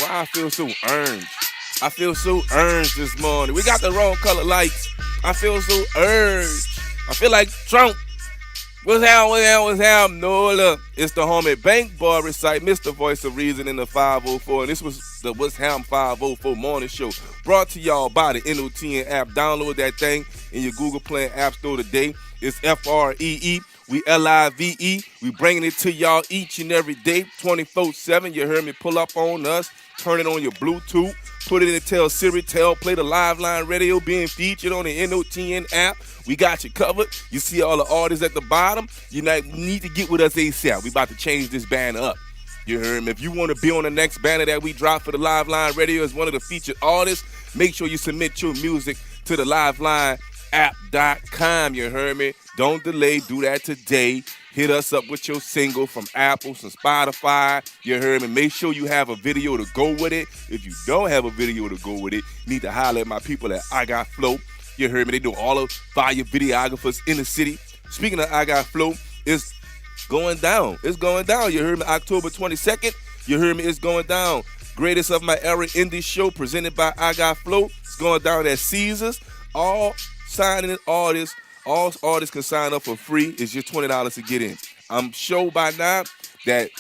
Why I feel so orange? I feel so orange this morning. We got the wrong color lights. I feel so orange. I feel like Trump. What's how? No, look. It's the homie Bankboy Resight, Mr. Voice of Reason in the 504. And this was the Wazzam504 morning show brought to y'all by the NOTN app. Download that thing in your Google Play and App Store today. It's FREE. We LIVE. We bringing it to y'all each and every day, 24/7. You heard me, pull up on us. Turn it on your Bluetooth. Put it in and tell Siri, play the Live Line Radio being featured on the NOTN app. We got you covered. You see all the artists at the bottom. You need to get with us ASAP. We about to change this banner up. You heard me? If you want to be on the next banner that we drop for the Live Line Radio as one of the featured artists, make sure you submit your music to the livelineapp.com. You heard me? Don't delay. Do that today. Hit us up with your single from Apple, from Spotify. You heard me? Make sure you have a video to go with it. If you don't have a video to go with it, you need to holler at my people at I Got Flow. You heard me? They do all of fire videographers in the city. Speaking of I Got Flow, it's going down. It's going down. You heard me? October 22nd. You heard me? It's going down. Greatest of my era indie show presented by I Got Flow. It's going down at Caesars. All signing artists. All artists can sign up for free. It's just $20 to get in. I'm sure by now that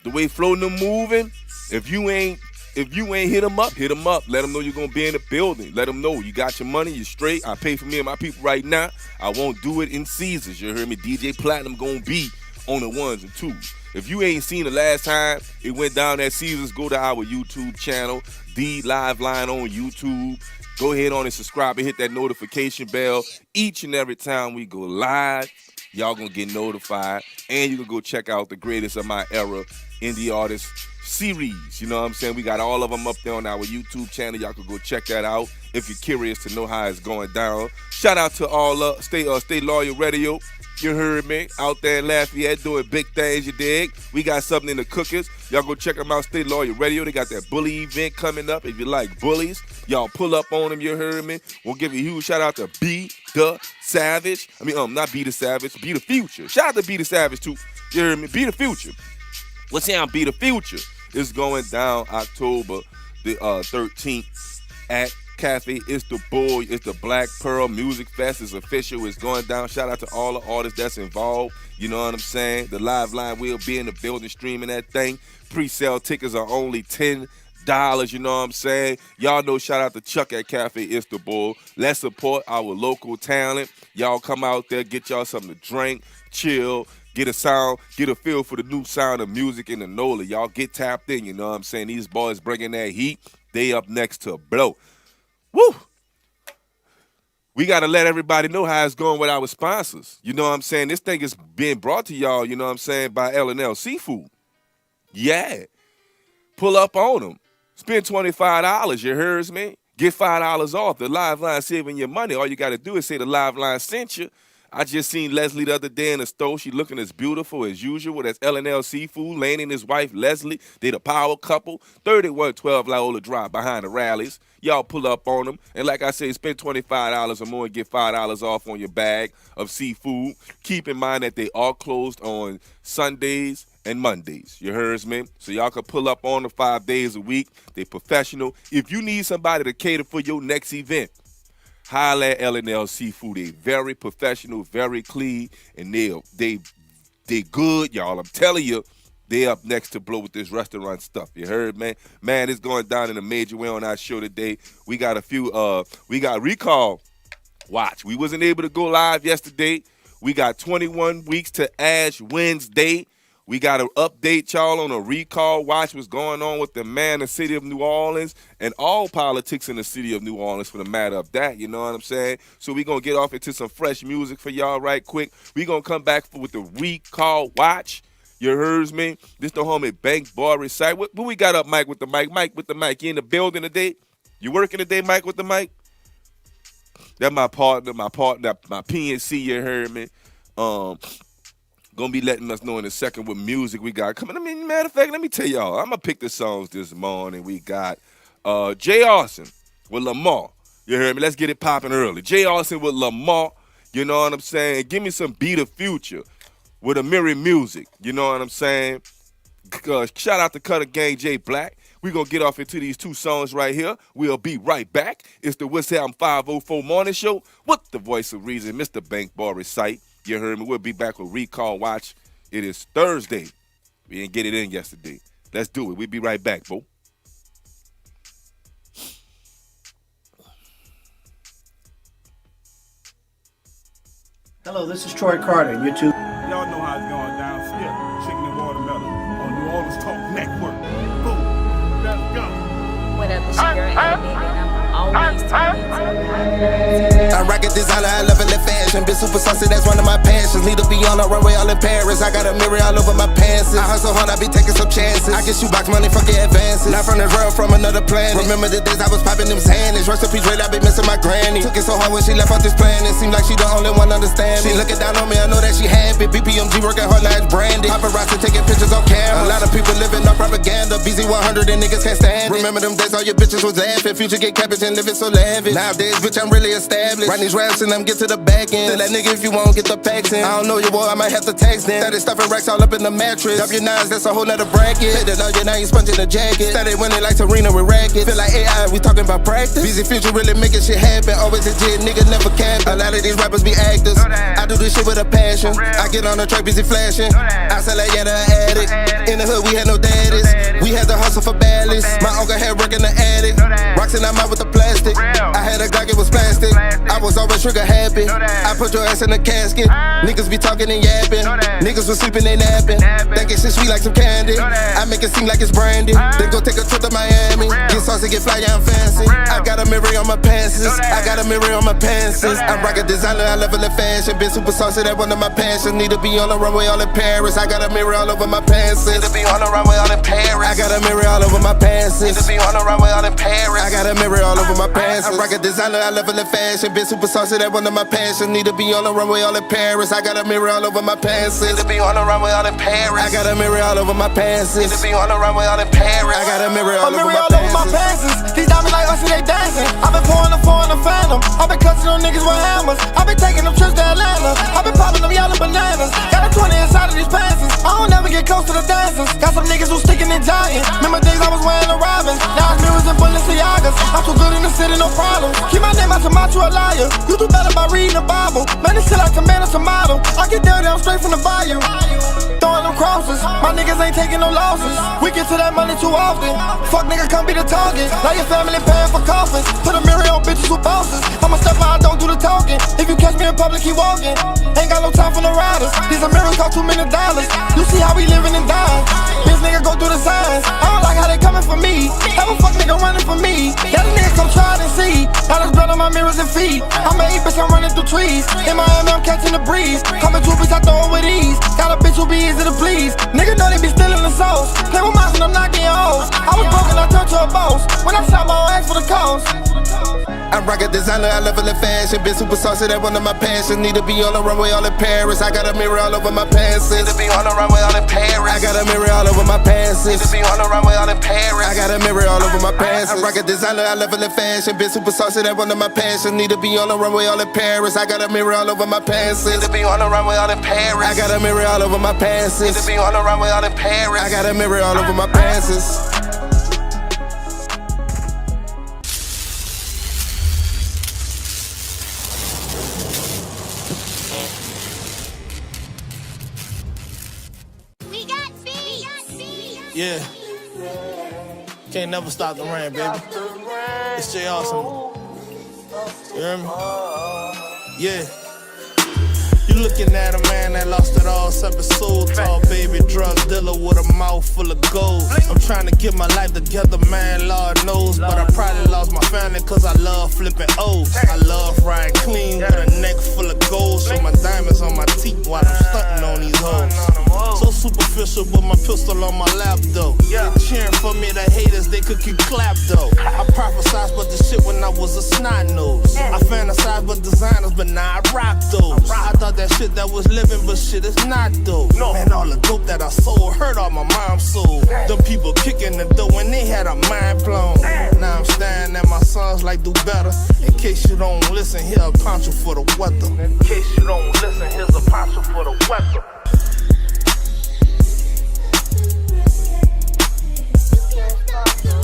the way Flow them moving, if you ain't hit them up, hit them up. Let them know you're going to be in the building. Let them know you got your money, you're straight. I pay for me and my people right now. I won't do it in Caesars. You heard me? DJ Platinum going to be on the ones and twos. If you ain't seen the last time it went down at Caesars, go to our YouTube channel, The Live Line on YouTube. Go ahead on and subscribe and hit that notification bell. Each and every time we go live, y'all gonna get notified. And you can go check out the greatest of my era indie artist series. You know what I'm saying? We got all of them up there on our YouTube channel. Y'all can go check that out if you're curious to know how it's going down. Shout out to all Stay Loyal Radio. You heard me out there in Lafayette doing big things, you dig? We got something in the cookers. Y'all go check them out, Stay Loyal Radio. They got that bully event coming up. If you like bullies, y'all pull up on them, you heard me? We'll give a huge shout out to Be The Savage. Not Be The Savage, Be The Future. Shout out to Be The Savage too. You heard me? Be The Future. What's saying Be The Future? It's going down October the 13th at Cafe. It's the Bull. It's the Black Pearl Music Fest. It's official. It's going down. Shout out to all the artists that's involved. You know what I'm saying? The Live Line will be in the building streaming that thing. Pre-sale tickets are only $10. You know what I'm saying? Y'all know, shout out to Chuck at Cafe Istanbul. Let's support our local talent. Y'all come out there, get y'all something to drink, chill, get a sound, get a feel for the new sound of music in the NOLA. Y'all get tapped in, you know what I'm saying? These boys bringing that heat. They up next to blow. Woo! We got to let everybody know how it's going with our sponsors. You know what I'm saying? This thing is being brought to y'all, you know what I'm saying, by L&L Seafood. Yeah. Pull up on them. Spend $25, you heard me? Get $5 off. The Live Line saving your money. All you got to do is say the Live Line sent you. I just seen Leslie the other day in the store. She looking as beautiful as usual. That's L&L Seafood. Lane and his wife, Leslie. They the power couple. 3112 Loyola Drive behind the rallies. Y'all pull up on them. And like I say, spend $25 or more and get $5 off on your bag of seafood. Keep in mind that they are closed on Sundays and Mondays. You heard me? So y'all can pull up on them 5 days a week. They professional. If you need somebody to cater for your next event, holla at L&L Seafood. They very professional, very clean, and they good, y'all. I'm telling you, they up next to blow with this restaurant stuff. You heard, man? Man, it's going down in a major way on our show today. We got a few, we got Recall Watch. We wasn't able to go live yesterday. We got 21 weeks to Ash Wednesday. We got to update y'all on a recall watch what's going on with the man in the city of New Orleans and all politics in the city of New Orleans for the matter of that, you know what I'm saying? So we're going to get off into some fresh music for y'all right quick. We're going to come back with the recall watch. You heard me? This the homie Bankboy Resight. What we got up, Mike, with the mic? Mike with the mic. You in the building today? You working today, Mike, with the mic? That's my partner, my PNC, you heard me? Gonna be letting us know in a second what music we got coming. Matter of fact, let me tell y'all, I'm gonna pick the songs this morning. We got Jay Arson with Lamar. You heard me? Let's get it popping early. Jay Arson with Lamar. You know what I'm saying? Give me some Be The Future with Amiri Music. You know what I'm saying? Shout out to Cutter Gang J Black We're going to get off into these 2 songs right here. We'll be right back. It's the Wazzam504 Morning Show with the voice of reason, Mr. Bankboy Resight. You heard me. We'll be back with Recall Watch. It is Thursday. We didn't get it in yesterday. Let's do it. We'll be right back, bro. Hello, this is Troy Carter, YouTube. Y'all know how it's going down. Skip, chicken and watermelon on New Orleans Talk Network. Boom. Let's go. What up, it's your girl, Annie, and I'm always tuning into I rock a designer, I love it in fashion. Been super saucy, that's one of my passions. Need to be on the runway all in Paris. I got a mirror all over my pants. I hustle hard, I be taking some chances. I get shoebox money, fuck your advances. Not from this world, from another planet. Remember the days I was popping them Xanax. Rest in peace, I be missing my granny. Took it so hard when she left off this planet. Seemed like she the only one understand me. She looking down on me, I know that she happy. BPMG working hard, now it's branded. Paparazzi taking pictures on camera. A lot of people living off propaganda. BZ100 and niggas can't stand it. Remember them days all your bitches was laughing. Future get cabbage and living so lavish. Nowadays, bitch, I'm really established. Write these raps and them get to the back end. Tell that nigga if you won't get the packs in. I don't know your boy, I might have to text them. Started stuffing racks all up in the mattress. W9s, that's a whole nother bracket. Hit it on you, now you sponging the jacket. Started winning like Serena with rackets. Feel like AI, we talking about practice. Busy Future really making shit happen. Always a jit, nigga never cap. A lot of these rappers be actors. I do this shit with a passion. I get on the track, busy flashing. I sell like yeah, the addict. In the hood, we had no daddies. We had to hustle for balance. My uncle had work in the attic. Rocks and I'm out with the plastic. I had a Glock, it was plastic. I was always trigger happy. I put your ass in the casket. Niggas be talking and yapping. Niggas was sleeping, they napping. Thinking shit sweet like some candy. I make it seem like it's brandy. Then go take a trip to Miami. Get saucy, get fly, yeah, I'm fancy. I got a mirror on my pants. I got a mirror on my pants. I'm rock a designer, I level in fashion. Been super saucy, that one of my passions. Need to be on the runway all in Paris. I got a mirror all over my pants. Need to be on the runway all in Paris. I got a mirror all over my pants. Need to be on the runway all in Paris. I got a mirror all over my pants. I'm rock a designer, I level in fashion. Been super saucy, that one of my passions. Need to be on the runway all in Paris. I got a mirror all over my pants. Need to be on the runway all in Paris. I got a mirror all over my pants. Need to be on the runway all in Paris. I got a mirror all over my pants. These diamonds like us and they dancing. I've been pouring the phantom. I've been cutting on niggas with hammers. I've been taking them trips to Atlanta. I've been popping them yellow bananas. Got a 20 inside of these pants. I don't never get close to the dancers. Got some niggas who sticking and giant. Remember days I was wearing the Robins. Now it's mirrors and Balenciagas. I'm too good in the city, no problem. Keep my name out your mouth, you a liar. You do better by reading the Bible. Man, this shit like tomato, tomato. I get dirty, I'm straight from the bayou. Throwing them crosses. My niggas ain't taking no losses. We get to that money too often. Fuck nigga, come be the target. Now your family paying for coffins. Put a mirror on bitches who bosses. I'ma step out, don't do the talking. If you catch me in public, keep walking. Ain't got no time for the riders. These mirrors cost $2 million. You see how we living and dying. Bitch nigga go through the signs. I don't like how they coming for me. Have a fuck nigga running for me. Yeah, the nigga come try it and see. Now there's blood on my mirrors and feet. I'm a 8 bitch, I'm running through trees. In Miami, I'm catching the breeze. Coming to a bitch, I throw it with ease. Got a bitch who be easy to please. Nigga know they be stealing the sauce. Play with mine and I'm knocking your hoes. I was broken, I turned to a boss. When I shot my own ass for the cause. I'm rock a designer, I level in fashion. Been super saucy, that one of my passions. Need to be on the runway all in Paris. I got a mirror all over my pants. Need to be on the runway all in Paris. I got a mirror all over my pants. Need to be on the runway all in Paris. I got a mirror all over my pants. I'm rock a designer, I level in fashion. Been super saucy, that one of my passions. Need to be on the runway all in Paris. I got a mirror all over my pants. Need to be on the runway all in Paris. I got a mirror all over my pants. Need to be on the runway all in Paris. I got a mirror all over my pants. Yeah. Can't never stop the rain, baby. It's J Awesome. You hear me? Yeah. You looking at a man that lost it all, separate soul. Tall baby drug dealer with a mouth full of gold. I'm trying to get my life together, man, Lord knows. But I probably lost my family cause I love flipping O's. I love riding clean with a neck full of gold. So my diamonds on my teeth while I'm stunting on these hoes. So superficial with my pistol on my lap though. Cheering for me, the haters, they could keep clap though. I prophesized but the shit when I was a snot nose. I fantasized with designers but now I rock those. I thought that shit that was living but shit is not though. Man, all the dope that I sold hurt all my mom's soul. Them people kicking the door when they had a mind blown. Now I'm staring at my sons like do better. In case you don't listen, here's a poncho for the weather. In case you don't listen, here's a poncho for the weather. Stop the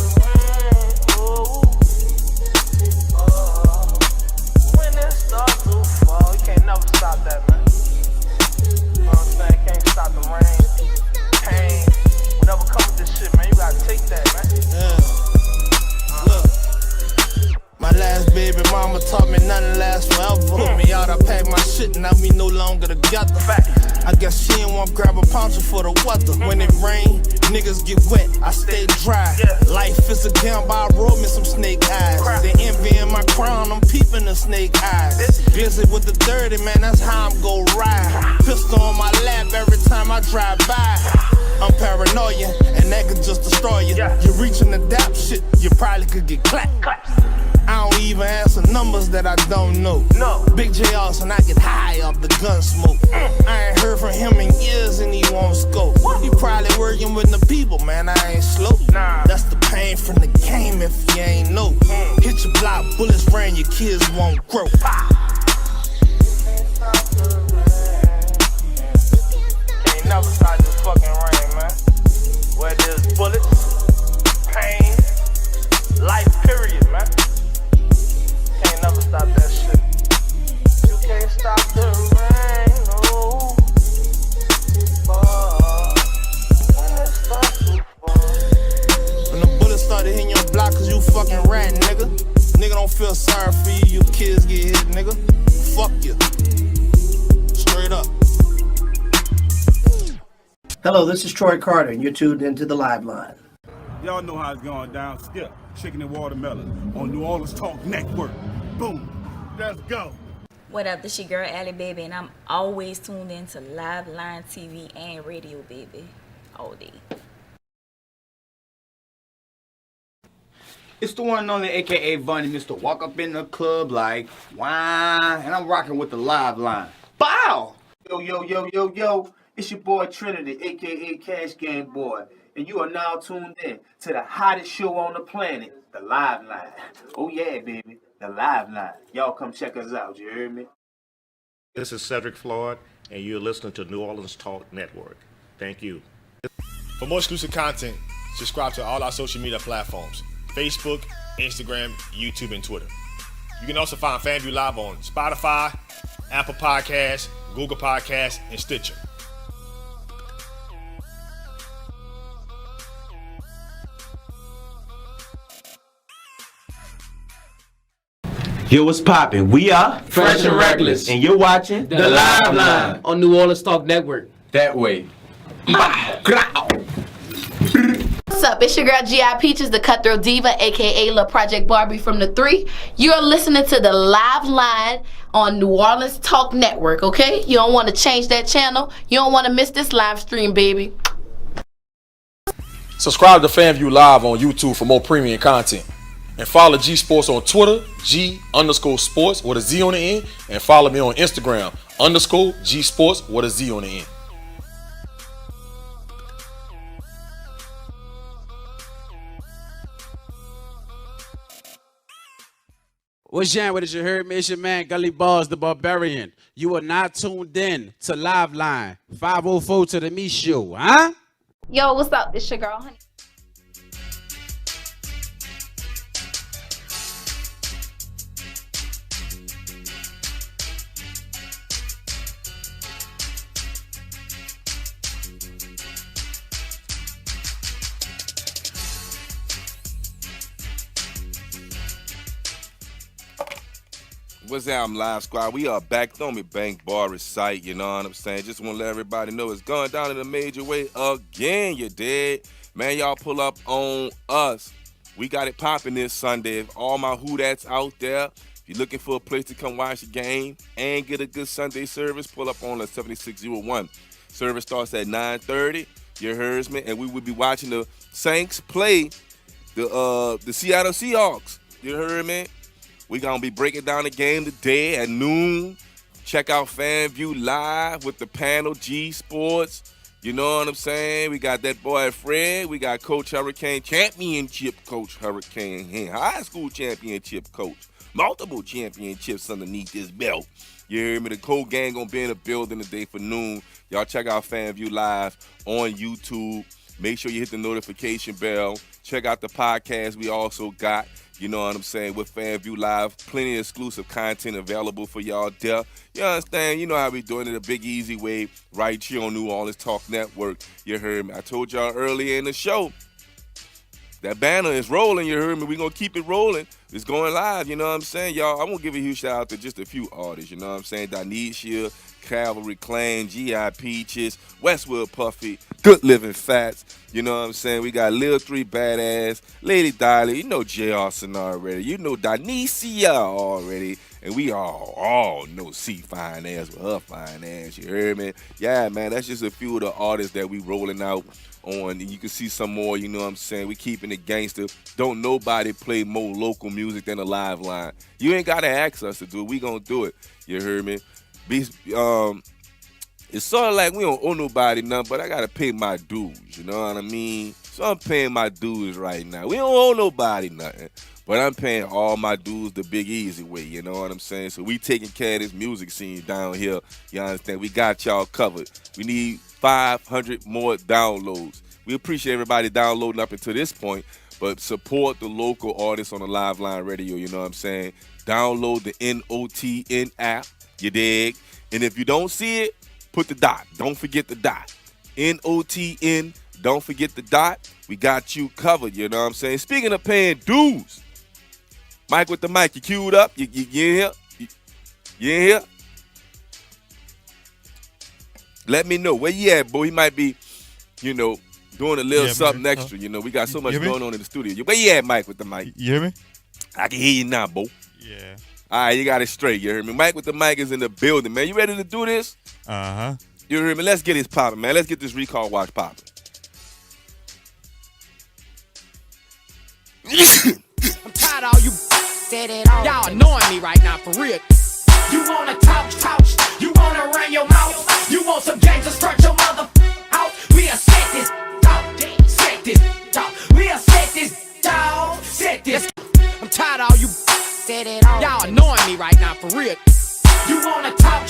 I guess she ain't want to grab a poncho for the weather. When it rain, niggas get wet, I stay dry. Life is a gamble, I roll me some snake eyes. They envying my crown, I'm peeping the snake eyes. Busy with the 30, man, that's how I'm gon' ride. Pistol on my lap every time I drive by. I'm paranoia, and that could just destroy you. You're reaching the dap shit, you probably could get clapped. I don't even answer numbers that I don't know. Big J Austin, I get high off the gun smoke. I ain't heard from him in years and he won't scope. He probably working with the people, man, I ain't slow. That's the pain from the game if you ain't know. Hit your block, bullets rain, your kids won't grow. Can't never stop this fucking rain, man. Where there's bullets, pain, life period, man. Can't never stop that shit. You can't stop the rain, no. When it starts to fall. When the bullets started hitting your block cause you fucking rat, nigga. Nigga don't feel sorry for you, your kids get hit, nigga. Fuck you. Straight up. Hello, this is Troy Carter, and you're tuned into the Live Line. Y'all know how it's going down. Skip, chicken and watermelon on New Orleans Talk Network. Boom. Let's go. What up, this your girl Allie, baby, and I'm always tuned into Live Line TV and radio, baby, all day. It's the one and only aka Vonnie, Mr. Walk Up in the Club like wine, and I'm rocking with the Live Line. Bow! Yo, yo, yo, yo, yo. It's your boy Trinity, aka Cash Game Boy, and you are now tuned in to the hottest show on the planet, the Live Line. Oh yeah, baby, the Live Line. Y'all come check us out, you heard me? This is Cedric Floyd, and you're listening to New Orleans Talk Network. Thank you. For more exclusive content, subscribe to all our social media platforms: Facebook, Instagram, YouTube, and Twitter. You can also find FanView Live on Spotify, Apple Podcasts, Google Podcasts, and Stitcher. Yo, what's poppin'? We are Fresh and Reckless, and you're watching The Live Line on New Orleans Talk Network. That way. What's up? It's your girl G.I. Peaches, the Cutthroat Diva, aka La Project Barbie from the 3. You're listening to The Live Line on New Orleans Talk Network, okay? You don't want to change that channel. You don't want to miss this live stream, baby. Subscribe to FanView Live on YouTube for more premium content. And follow G Sports on Twitter, G_Sports with a Z on the end. And follow me on Instagram, _G Sports with a Z on the end. What's jam with it? You heard me? It's your man Gully Balls, the Barbarian. You are not tuned in to Live Line 504 to the Me Show, huh? Yo, what's up? It's your girl, honey. What's up, I'm Live Squad? We are back. Throw me Bankboy, Resight, you know what I'm saying? Just want to let everybody know it's going down in a major way again, you dig? Man, y'all pull up on us. We got it popping this Sunday. All my Who-Dats out there, if you're looking for a place to come watch the game and get a good Sunday service, pull up on the 7601. Service starts at 9:30. You heard me? And we will be watching the Saints play the Seattle Seahawks. You heard me? We're going to be breaking down the game today at noon. Check out FanView Live with the panel, G Sports. You know what I'm saying? We got that boy Fred. We got Coach Hurricane, championship coach Hurricane, high school championship coach. Multiple championships underneath his belt. You hear me? The Cold Gang going to be in the building today for noon. Y'all check out FanView Live on YouTube. Make sure you hit the notification bell. Check out the podcast we also got. You know what I'm saying? With FanView Live, plenty of exclusive content available for y'all there. You understand? You know how we doing it a big, easy way right here on New Orleans Talk Network. You heard me. I told y'all earlier in the show, That banner is rolling, you heard me. We're going to keep it rolling. It's going live, you know what I'm saying? Y'all, I want to give a huge shout out to just a few artists, you know what I'm saying? Donicia, Cavalry Clan, G.I. Peaches, Westwood Puffy, Good Living Fats, you know what I'm saying? We got Lil 3 Badass, Lady Dolly, you know J. Austin already, you know Donicia already, and we all know C Fine Ass with her fine ass, you heard me? Yeah, man, that's just a few of the artists that we rolling out on, and you can see some more, you know what I'm saying? We keeping it gangster. Don't nobody play more local music than a live line. You ain't got to ask us to do it. We gonna do it, you heard me? It's sort of like we don't owe nobody nothing, but I got to pay my dues, you know what I mean? So I'm paying my dues right now. We don't owe nobody nothing, but I'm paying all my dues the big easy way, you know what I'm saying? So we taking care of this music scene down here, you understand? We got y'all covered. We need 500 more downloads. We appreciate everybody downloading up until this point, but support the local artists on the Live Line Radio, you know what I'm saying? Download the NOTN app, you dig? And if you don't see it, put the dot. Don't forget the dot. NOTN, don't forget the dot. We got you covered, you know what I'm saying? Speaking of paying dues, Mike with the mic, you queued up? You in here? You in here? Let me know. Where you at, boy? He might be, you know, doing a little something extra. You know, we got so much going on in the studio. Where you at, Mike with the mic? You hear me? I can hear you now, bo. Yeah. All right, you got it straight. You heard me? Mike with the mic is in the building, man. You ready to do this? Uh-huh. You heard me? Let's get this popping, man. Let's get this recall watch popping. I'm tired of all you y'all annoying me right now, for real. You wanna talk, you wanna run your mouth, you want some gangsters, stretch your mother out. We'll set this talk, we'll set this dog, set this. I'm tired of all you y'all annoying me right now, for real. You wanna talk,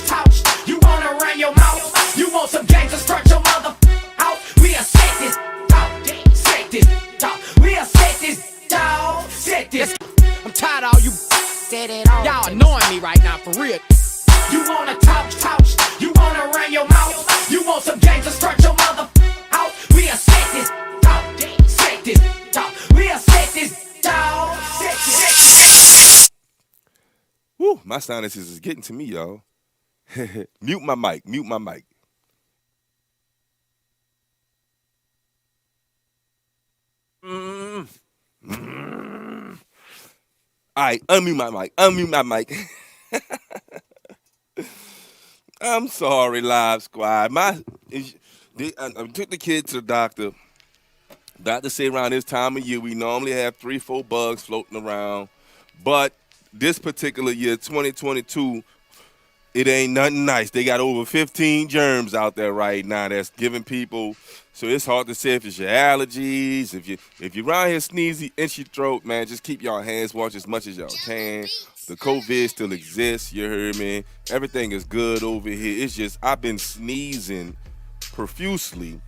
you wanna run your mouth, you want some gangsters, stretch your mother out. We'll set this talk, we'll set this dog, set this. I'm tired of all you y'all annoying me right now, for real. You wanna talk, you wanna run your mouth, you want some gangsters, stretch your mother out. We'll set this talk, we'll set this dog, set this. Woo, my sinuses is getting to me, y'all. Mute my mic. All right, unmute my mic. I'm sorry, Live Squad. I took the kid to the doctor. Doctor say around this time of year, we normally have 3-4 bugs floating around. But this particular year, 2022, it ain't nothing nice. They got over 15 germs out there right now that's giving people. So it's hard to say if it's your allergies, if you're around here sneezy, itchy throat, man, just keep y'all hands washed as much as y'all can. The COVID still exists, you heard me. Everything is good over here. It's just I've been sneezing profusely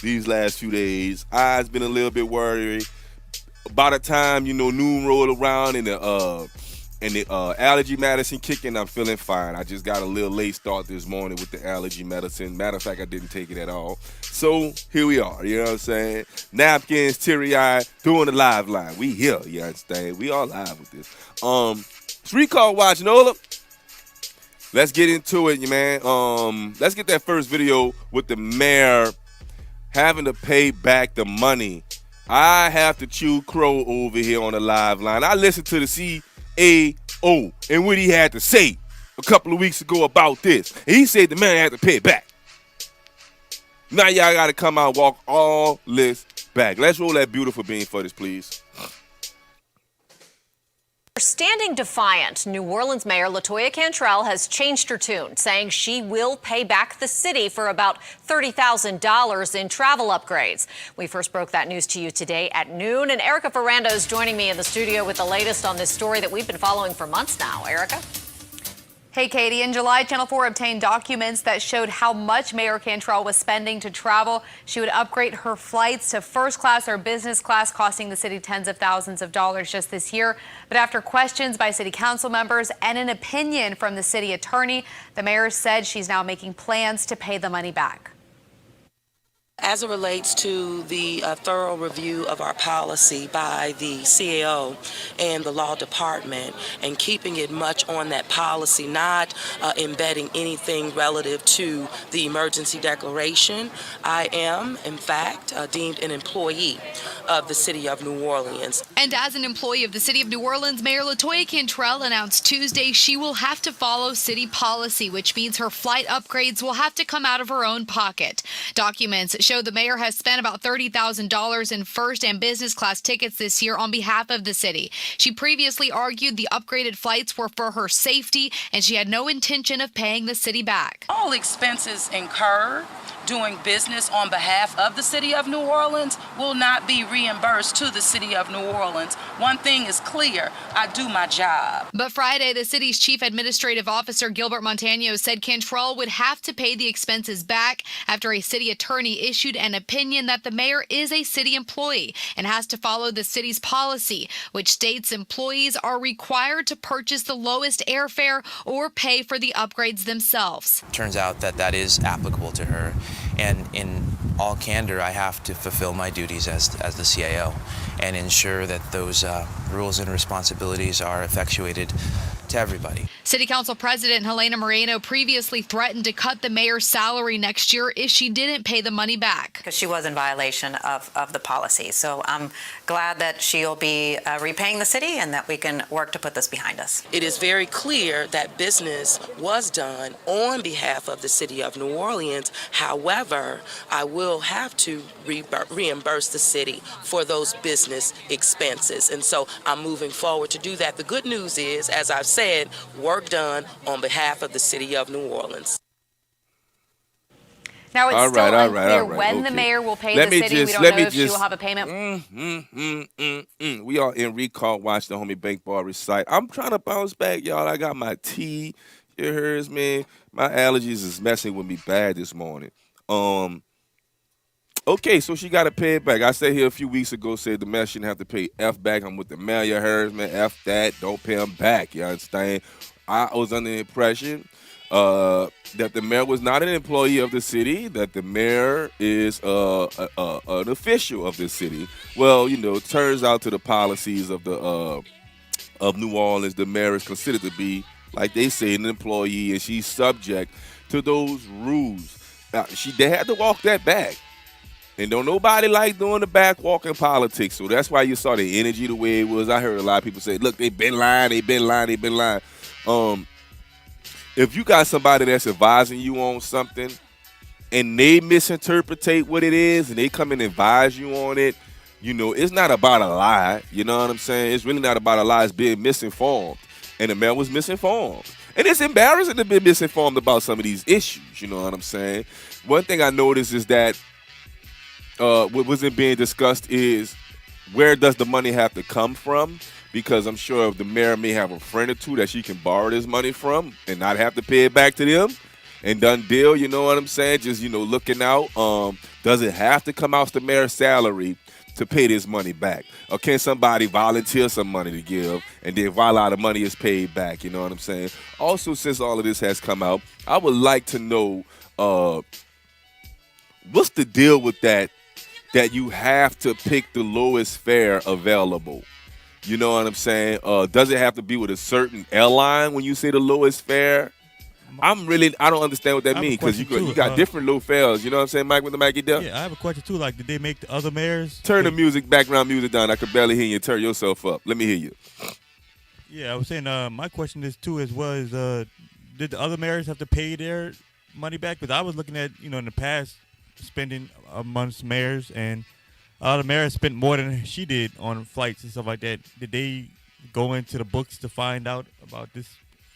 these last few days. Eyes been a little bit worried. By the time, you know, noon rolled around and the allergy medicine kicking, I'm feeling fine. I just got a little late start this morning with the allergy medicine. Matter of fact, I didn't take it at all. So here we are, you know what I'm saying? Napkins, teary-eyed, doing the live line. We here, you understand? We all live with this. It's Recall Watch, Nola. Let's get into it, man. Let's get that first video with the mayor having to pay back the money. I have to chew crow over here on the live line. I listened to the CAO and what he had to say a couple of weeks ago about this. And he said the man had to pay it back. Now y'all got to come out and walk all this back. Let's roll that beautiful bean footage, please. Standing defiant, New Orleans Mayor LaToya Cantrell has changed her tune, saying she will pay back the city for about $30,000 in travel upgrades. We first broke that news to you today at noon, and Erica Ferrando is joining me in the studio with the latest on this story that we've been following for months now. Erica? Hey, Katie. In July, Channel 4 obtained documents that showed how much Mayor Cantrell was spending to travel. She would upgrade her flights to first class or business class, costing the city tens of thousands of dollars just this year. But after questions by city council members and an opinion from the city attorney, the mayor said she's now making plans to pay the money back. As it relates to the thorough review of our policy by the CAO and the law department and keeping it much on that policy, not embedding anything relative to the emergency declaration, I am, in fact, deemed an employee of the city of New Orleans. And as an employee of the city of New Orleans, Mayor LaToya Cantrell announced Tuesday she will have to follow city policy, which means her flight upgrades will have to come out of her own pocket. Documents show the mayor has spent about $30,000 in first and business class tickets this year on behalf of the city. She previously argued the upgraded flights were for her safety and she had no intention of paying the city back. All expenses incurred doing business on behalf of the city of New Orleans will not be reimbursed to the city of New Orleans. One thing is clear, I do my job. But Friday, the city's chief administrative officer, Gilbert Montano, said Cantrell would have to pay the expenses back after a city attorney issued an opinion that the mayor is a city employee and has to follow the city's policy, which states employees are required to purchase the lowest airfare or pay for the upgrades themselves. Turns out that that is applicable to her. And in all candor, I have to fulfill my duties as the CAO and ensure that those rules and responsibilities are effectuated to everybody. City Council President Helena Moreno previously threatened to cut the mayor's salary next year if she didn't pay the money back. Because she was in violation of the policy. So I'm glad that she'll be repaying the city and that we can work to put this behind us. It is very clear that business was done on behalf of the city of New Orleans. However, I will have to reimburse the city for those business expenses. And so I'm moving forward to do that. The good news is, as I've said, work done on behalf of the city of New Orleans. Now, it's still unclear when the Okay. mayor will pay Let the me city. just- We let don't me know if she just- will have a payment. We are in recall. Watch the homie Bankboy Resight. I'm trying to bounce back, y'all. I got my tea. You heard me. My allergies is messing with me bad this morning. Okay, so she got to pay it back. I said here a few weeks ago, said the mayor shouldn't have to pay F back. I'm with the mayor. You heard me. F that. Don't pay him back. You understand? I was under the impression that the mayor was not an employee of the city, that the mayor is an official of the city. Well, you know, it turns out to the policies of the of New Orleans, the mayor is considered to be, like they say, an employee, and she's subject to those rules. They had to walk that back. And don't nobody like doing the back walking politics. So that's why you saw the energy the way it was. I heard a lot of people say, look, they been lying. If you got somebody that's advising you on something and they misinterpret what it is and they come and advise you on it, you know, it's not about a lie. You know what I'm saying? It's really not about a lie. It's being misinformed. And the mayor was misinformed. And it's embarrassing to be misinformed about some of these issues. You know what I'm saying? One thing I noticed is that what wasn't being discussed is where does the money have to come from? Because I'm sure the mayor may have a friend or two that she can borrow this money from and not have to pay it back to them. And done deal, you know what I'm saying? Just, you know, looking out. Does it have to come out the mayor's salary to pay this money back? Or can somebody volunteer some money to give and then voila, the money is paid back? You know what I'm saying? Also, since all of this has come out, I would like to know what's the deal with that you have to pick the lowest fare available? You know what I'm saying? Does it have to be with a certain airline when you say the lowest fare? I don't understand what that means, because you got different low fares. You know what I'm saying, Mike, with the Mikey Duck? Yeah, I have a question too. Like, did they make the other mayors? Turn the background music down. I could barely hear you. Turn yourself up. Let me hear you. Yeah, I was saying my question is too did the other mayors have to pay their money back? Because I was looking at, you know, in the past, spending amongst mayors, and the mayor spent more than she did on flights and stuff like that. Did they go into the books to find out about this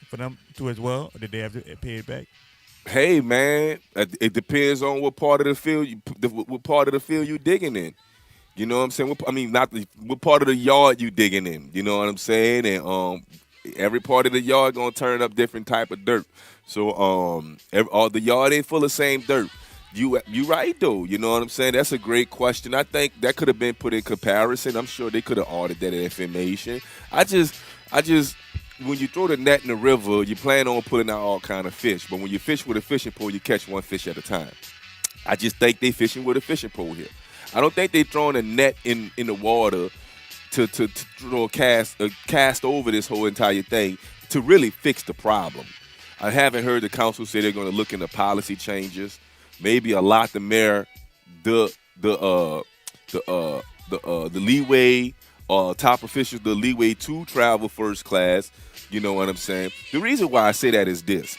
for them too as well, or did they have to pay it back? Hey man, it depends on what part of the field you digging in. You know what I'm saying? What part of the yard you digging in. You know what I'm saying? And every part of the yard gonna turn up different type of dirt. So all the yard ain't full of same dirt. You right though. You know what I'm saying? That's a great question. I think that could have been put in comparison. I'm sure they could have audited that information. I just when you throw the net in the river, you plan on pulling out all kind of fish. But when you fish with a fishing pole, you catch one fish at a time. I just think they fishing with a fishing pole here. I don't think they throwing a net in the water to throw cast over this whole entire thing to really fix the problem. I haven't heard the council say they're going to look into policy changes, maybe allot the mayor the leeway, top officials the leeway to travel first class. You know what I'm saying? The reason why I say that is this.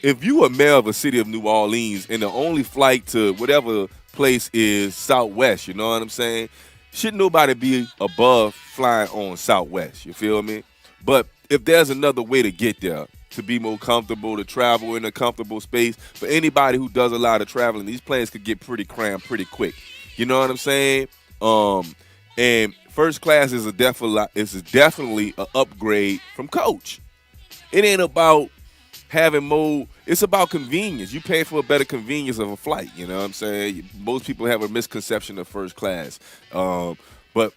If you are mayor of a city of New Orleans and the only flight to whatever place is Southwest, you know what I'm saying? Shouldn't nobody be above flying on Southwest, you feel me? But if there's another way to get there, to be more comfortable, to travel in a comfortable space, for anybody who does a lot of traveling, these planes could get pretty cramped pretty quick. You know what I'm saying? And first class is definitely an upgrade from coach. It ain't about having more. It's about convenience. You pay for a better convenience of a flight. You know what I'm saying? Most people have a misconception of first class. But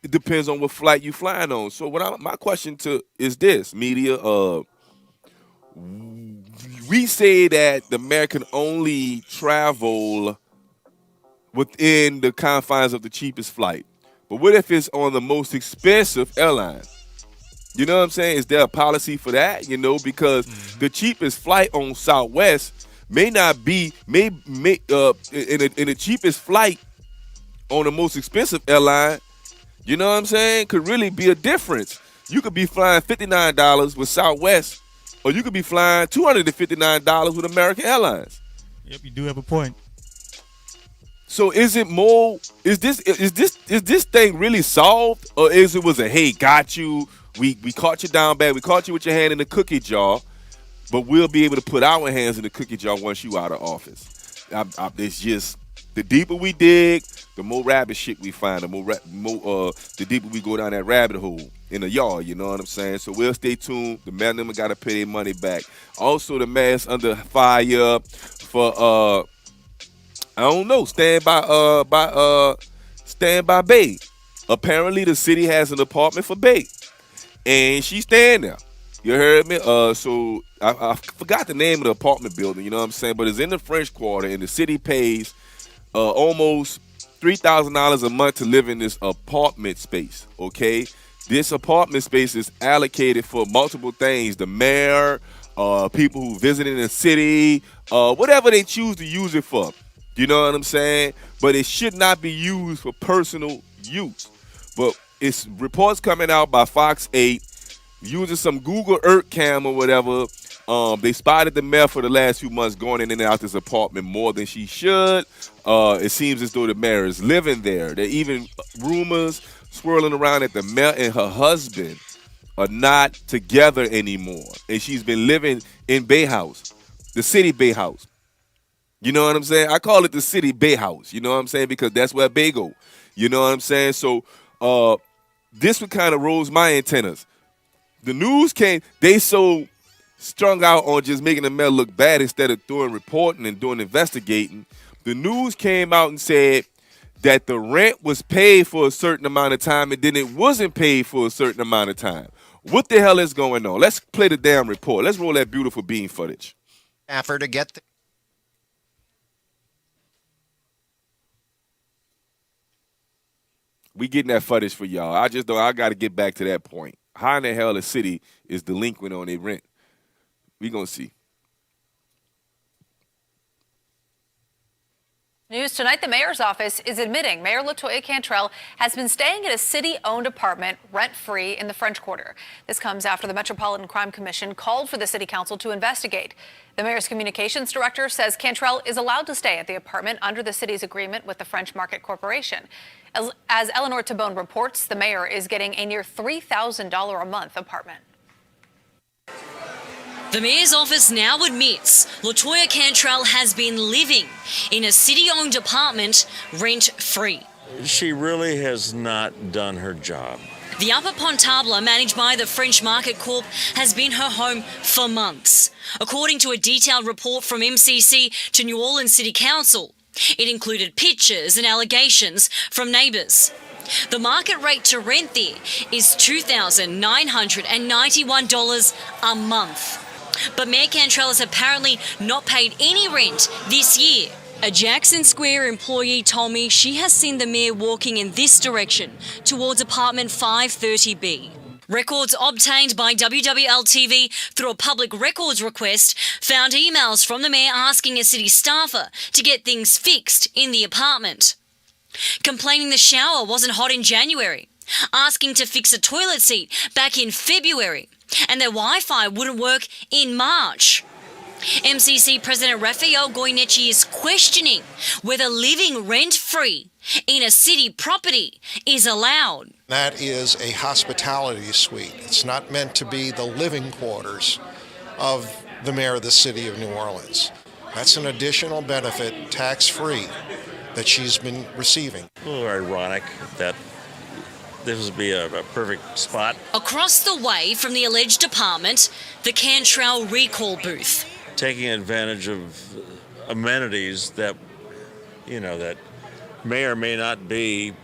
it depends on what flight you flying on. So my question is this, media. We say that the mayor can only travel within the confines of the cheapest flight. But what if it's on the most expensive airline? You know what I'm saying? Is there a policy for that? You know, because the cheapest flight on Southwest may not be in the cheapest flight on the most expensive airline. You know what I'm saying? Could really be a difference. You could be flying $59 with Southwest, or you could be flying $259 with American Airlines. Yep, you do have a point. So is it more? Is this thing really solved, or is it was a hey, got you? We caught you down bad. We caught you with your hand in the cookie jar, but we'll be able to put our hands in the cookie jar once you out of office. It's just the deeper we dig, the more rabbit shit we find. The deeper we go down that rabbit hole in the yard. You know what I'm saying? So we'll stay tuned. The man them got to pay their money back. Also, the man's under fire for I don't know. Stand by Bay. Apparently, the city has an apartment for Bay. And she's staying there. You heard me? So I forgot the name of the apartment building, you know what I'm saying? But it's in the French Quarter, and the city pays almost $3,000 a month to live in this apartment space, okay? This apartment space is allocated for multiple things. The mayor, people who visit in the city, whatever they choose to use it for. You know what I'm saying? But it should not be used for personal use. But it's reports coming out by Fox 8 using some Google Earth cam or whatever. They spotted the mayor for the last few months going in and out this apartment more than she should. It seems as though the mayor is living there. There are even rumors swirling around that the mayor and her husband are not together anymore. And she's been living in Bay House, the city Bay House. You know what I'm saying? I call it the city Bay House. You know what I'm saying? Because that's where Bay go. You know what I'm saying? So this one kind of rose my antennas. The news came, they so strung out on just making the mayor look bad instead of doing reporting and doing investigating. The news came out and said that the rent was paid for a certain amount of time and then it wasn't paid for a certain amount of time. What the hell is going on? Let's play the damn report. Let's roll that beautiful bean footage. Effort to get We getting that footage for y'all. I got to get back to that point. How in the hell the city is delinquent on their rent? We gonna see. News tonight, the mayor's office is admitting Mayor LaToya Cantrell has been staying at a city-owned apartment rent-free in the French Quarter. This comes after the Metropolitan Crime Commission called for the city council to investigate. The mayor's communications director says Cantrell is allowed to stay at the apartment under the city's agreement with the French Market Corporation. As Eleanor Tabone reports, the mayor is getting a near $3,000 a month apartment. The mayor's office now admits LaToya Cantrell has been living in a city-owned apartment rent-free. She really has not done her job. The Upper Pontable, managed by the French Market Corp, has been her home for months. According to a detailed report from MCC to New Orleans City Council, it included pictures and allegations from neighbours. The market rate to rent there is $2,991 a month. But Mayor Cantrell has apparently not paid any rent this year. A Jackson Square employee told me she has seen the mayor walking in this direction towards apartment 530B. Records obtained by WWL-TV through a public records request found emails from the mayor asking a city staffer to get things fixed in the apartment. Complaining the shower wasn't hot in January, asking to fix a toilet seat back in February, and their Wi-Fi wouldn't work in March. MCC President Rafael Goyeneche is questioning whether living rent-free in a city property is allowed. That is a hospitality suite. It's not meant to be the living quarters of the mayor of the city of New Orleans. That's an additional benefit, tax-free, that she's been receiving. A little ironic that this would be a perfect spot. Across the way from the alleged apartment, the Cantrell recall booth. Taking advantage of amenities that, that may or may not be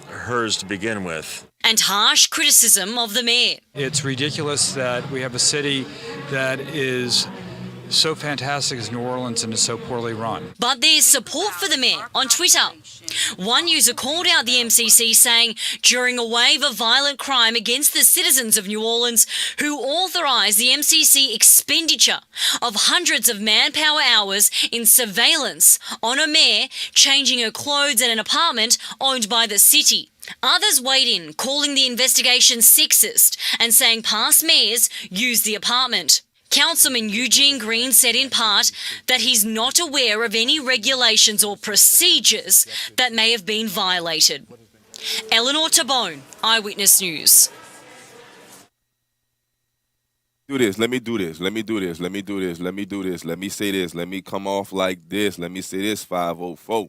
hers to begin with. And harsh criticism of the mayor. It's ridiculous that we have a city that is so fantastic as New Orleans and is so poorly run. But there's support for the mayor on Twitter. One user called out the MCC saying, during a wave of violent crime against the citizens of New Orleans who authorised the MCC expenditure of hundreds of manpower hours in surveillance on a mayor changing her clothes in an apartment owned by the city. Others weighed in, calling the investigation sexist and saying past mayors used the apartment. Councilman Eugene Green said in part that he's not aware of any regulations or procedures that may have been violated. Eleanor Tabone, Eyewitness News. Let me do this. Let me say this. Let me come off like this. Let me say this, 504.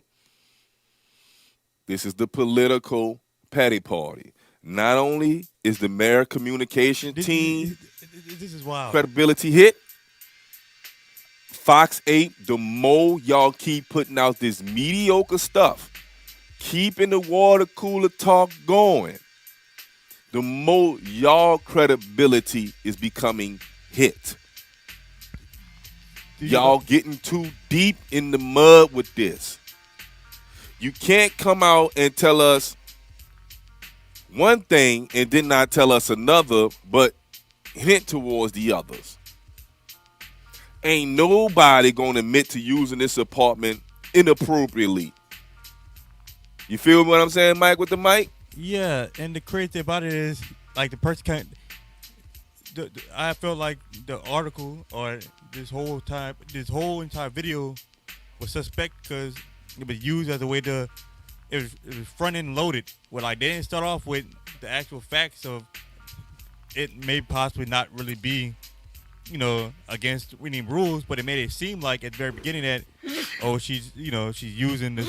This is the political petty party. Not only is the mayor communication team This is wild. credibility hit, Fox 8, the more y'all keep putting out this mediocre stuff, keeping the water cooler talk going, the more y'all credibility is becoming hit. Y'all getting too deep in the mud with this. You can't come out and tell us one thing and then not tell us another, but hint towards the others. Ain't nobody gonna admit to using this apartment inappropriately. You feel what I'm saying, Mike, with the mic? Yeah, and the crazy about it is, like, the person can't. I felt like the article or this whole entire video was suspect because it was used as a way to. It was front end loaded. Where like they didn't start off with the actual facts of it may possibly not really be, against winning rules, but it made it seem like at the very beginning that, she's using they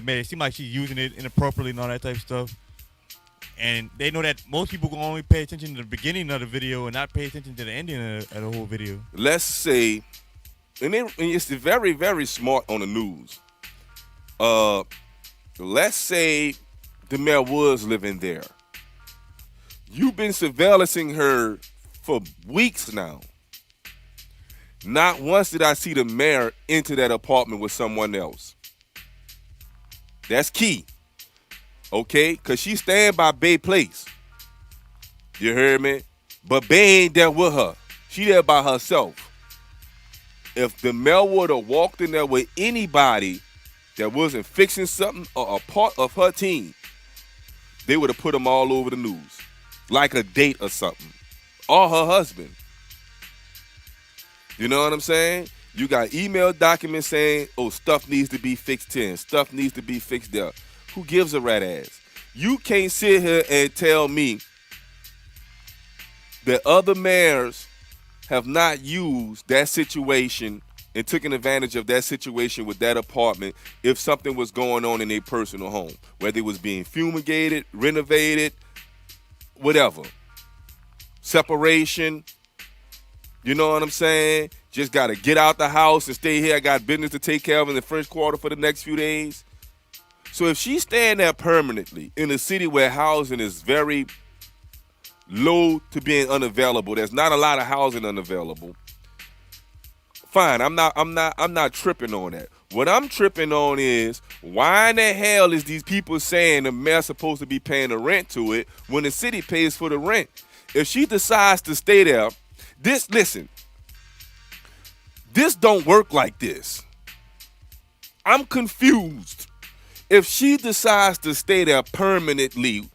made it seem like she's using it inappropriately and all that type of stuff. And they know that most people can only pay attention to the beginning of the video and not pay attention to the ending of the whole video. Let's say, and it's very, very smart on the news. Let's say the mayor was living there. You've been surveillancing her for weeks now. Not once did I see the mayor enter that apartment with someone else. That's key. Okay? Because she's staying by Bay Place. You heard me? But Bay ain't there with her. She there by herself. If the mayor would have walked in there with anybody that wasn't fixing something or a part of her team, they would have put them all over the news. Like a date or something. Or her husband. You know what I'm saying? You got email documents saying, stuff needs to be fixed here, stuff needs to be fixed there. Who gives a rat ass? You can't sit here and tell me that other mayors have not used that situation and taken advantage of that situation with that apartment if something was going on in their personal home, whether it was being fumigated, renovated, whatever. Separation, you know what I'm saying? Just got to get out the house and stay here. I got business to take care of in the first quarter for the next few days. So if she's staying there permanently in a city where housing is very low to being unavailable. There's not a lot of housing unavailable. Fine, I'm not tripping on that. What I'm tripping on is why in the hell is these people saying the mayor's supposed to be paying the rent to it when the city pays for the rent? If she decides to stay there, this don't work like this. I'm confused. If she decides to stay there permanently,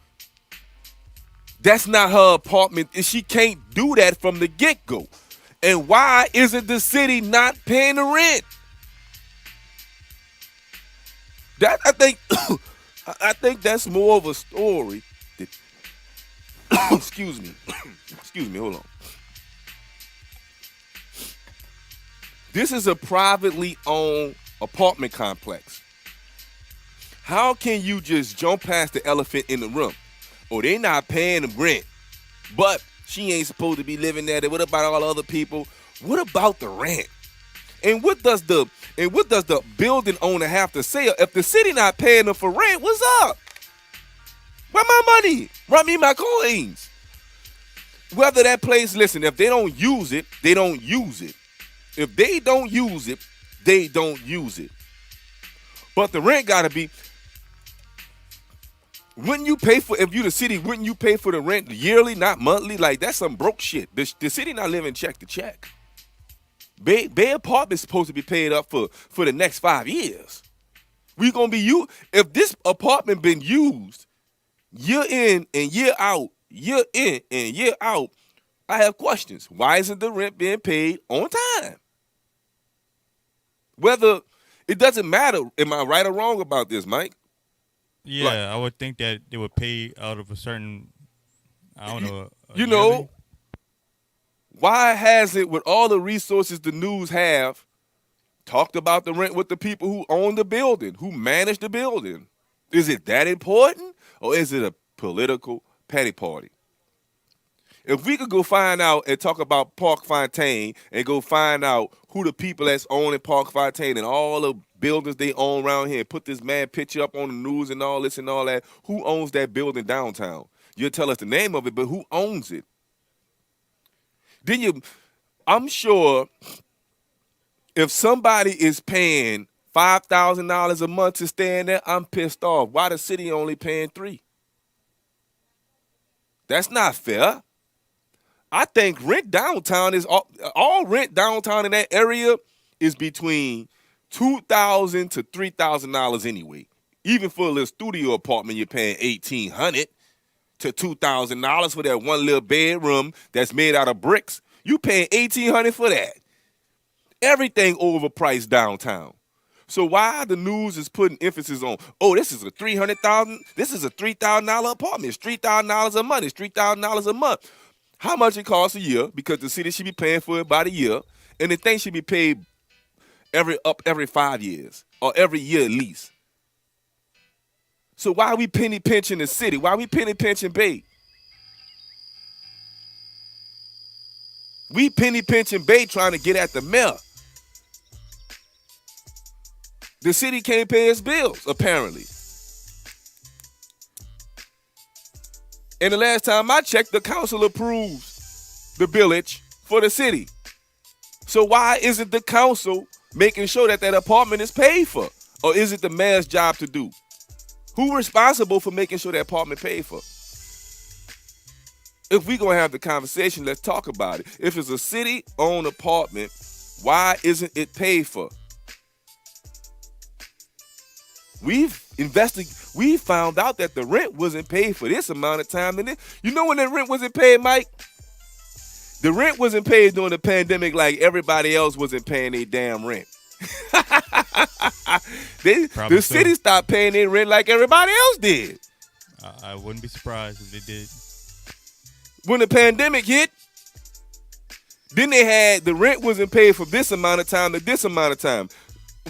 that's not her apartment. She can't do that from the get-go. And why isn't the city not paying the rent? That I think that's more of a story. Excuse me, hold on. This is a privately owned apartment complex. How can you just jump past the elephant in the room? Oh, they not paying the rent, but she ain't supposed to be living there. What about all other people? What about the rent? And what does the building owner have to say? If the city not paying them for rent, what's up? Where my money? Run me my coins. Whether that place, listen, if they don't use it, they don't use it. If they don't use it, they don't use it. But the rent gotta be. Wouldn't you pay for, if you the city, wouldn't you pay for the rent yearly, not monthly? Like, that's some broke shit. The city not living check to check. Bay apartment's supposed to be paid up for the next 5 years. We gonna be you if this apartment been used year in and year out, year in and year out. I have questions. Why isn't the rent being paid on time? Whether it doesn't matter. Am I right or wrong about this, Mike? Yeah, like, I would think that they would pay out of a certain, I don't know. You know, why has it, with all the resources the news have, talked about the rent with the people who own the building, who manage the building? Is it that important, or is it a political petty party? If we could go find out and talk about Park Fontaine and go find out who the people that's owning Park Fontaine and all the buildings they own around here, and put this man picture up on the news and all this and all that, who owns that building downtown? You'll tell us the name of it, but who owns it? Then I'm sure if somebody is paying $5,000 a month to stay in there, I'm pissed off. Why the city only paying $3,000? That's not fair. I think rent downtown is all rent downtown in that area is between $2,000 to $3,000 anyway. Even for a little studio apartment, you're paying $1,800 to $2,000 for that one little bedroom that's made out of bricks. You paying $1,800 for that. Everything overpriced downtown. So why the news is putting emphasis on, oh, this is a $300,000, this is a $3,000 apartment, it's $3,000 a month, it's $3,000 a month. How much it costs a year? Because the city should be paying for it by the year, and the thing should be paid every 5 years or every year at least. So why are we penny pinching the city? Why are we penny pinching Bay? We penny pinching Bay trying to get at the mayor. The city can't pay its bills, apparently. And the last time I checked, the council approves the village for the city. So why isn't the council making sure that that apartment is paid for? Or is it the mayor's job to do? Who's responsible for making sure that apartment paid for? If we're going to have the conversation, let's talk about it. If it's a city-owned apartment, why isn't it paid for? We found out that the rent wasn't paid for this amount of time. And you know when the rent wasn't paid, Mike? The rent wasn't paid during the pandemic like everybody else wasn't paying their damn rent. The city stopped paying their rent like everybody else did. I wouldn't be surprised if they did. When the pandemic hit, then they had the rent wasn't paid for this amount of time to this amount of time.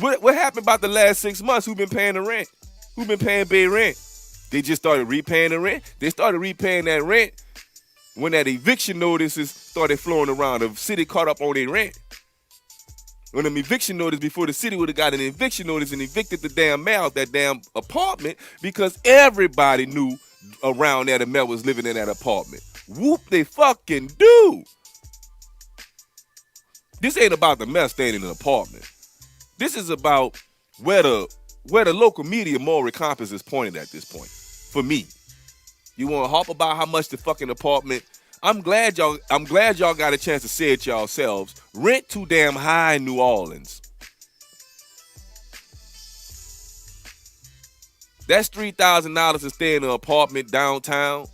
What happened about the last 6 months? Who been paying the rent? Who been paying Bay rent? They just started repaying the rent. They started repaying that rent when that eviction notices started flowing around. The city caught up on their rent. When them eviction notice, before the city would have got an eviction notice and evicted the damn mayor out that damn apartment because everybody knew around there that Mel was living in that apartment. Whoop, they fucking do. This ain't about the Mel staying in an apartment. This is about where the local media moral compass is pointed at this point. For me, you want to harp about how much the fucking apartment. I'm glad y'all got a chance to say it yourselves. Rent too damn high in New Orleans. That's $3,000 to stay in an apartment downtown.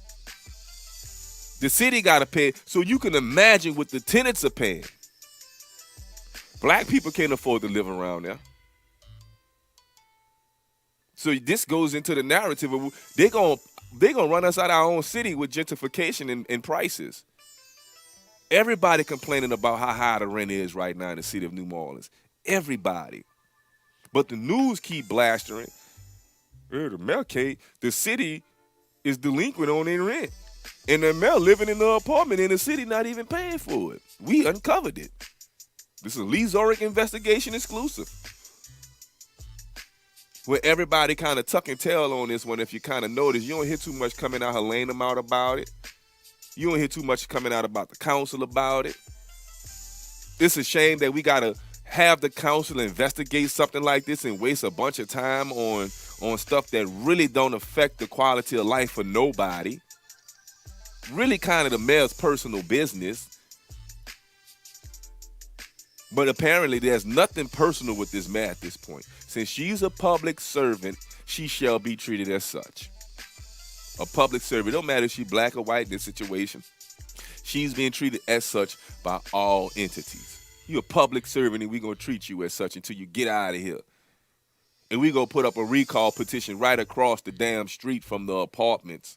The city got to pay, so you can imagine what the tenants are paying. Black people can't afford to live around there. So this goes into the narrative of they're gonna run us out of our own city with gentrification and prices. Everybody complaining about how high the rent is right now in the city of New Orleans. Everybody. But the news keep blastering. The Melcade, the city is delinquent on their rent. And the Mel living in the apartment in the city not even paying for it. We uncovered it. This is a Lee Zorick investigation exclusive. Where everybody kind of tuck and tail on this one. If you kind of notice, you don't hear too much coming out Helena out about it. You don't hear too much coming out about the council about it. It's a shame that we got to have the council investigate something like this and waste a bunch of time on stuff that really don't affect the quality of life for nobody. Really kind of the mayor's personal business. But apparently there's nothing personal with this mayor at this point. Since she's a public servant, she shall be treated as such. A public servant. It don't matter if she's black or white in this situation. She's being treated as such by all entities. You're a public servant and we're going to treat you as such until you get out of here. And we're going to put up a recall petition right across the damn street from the apartments.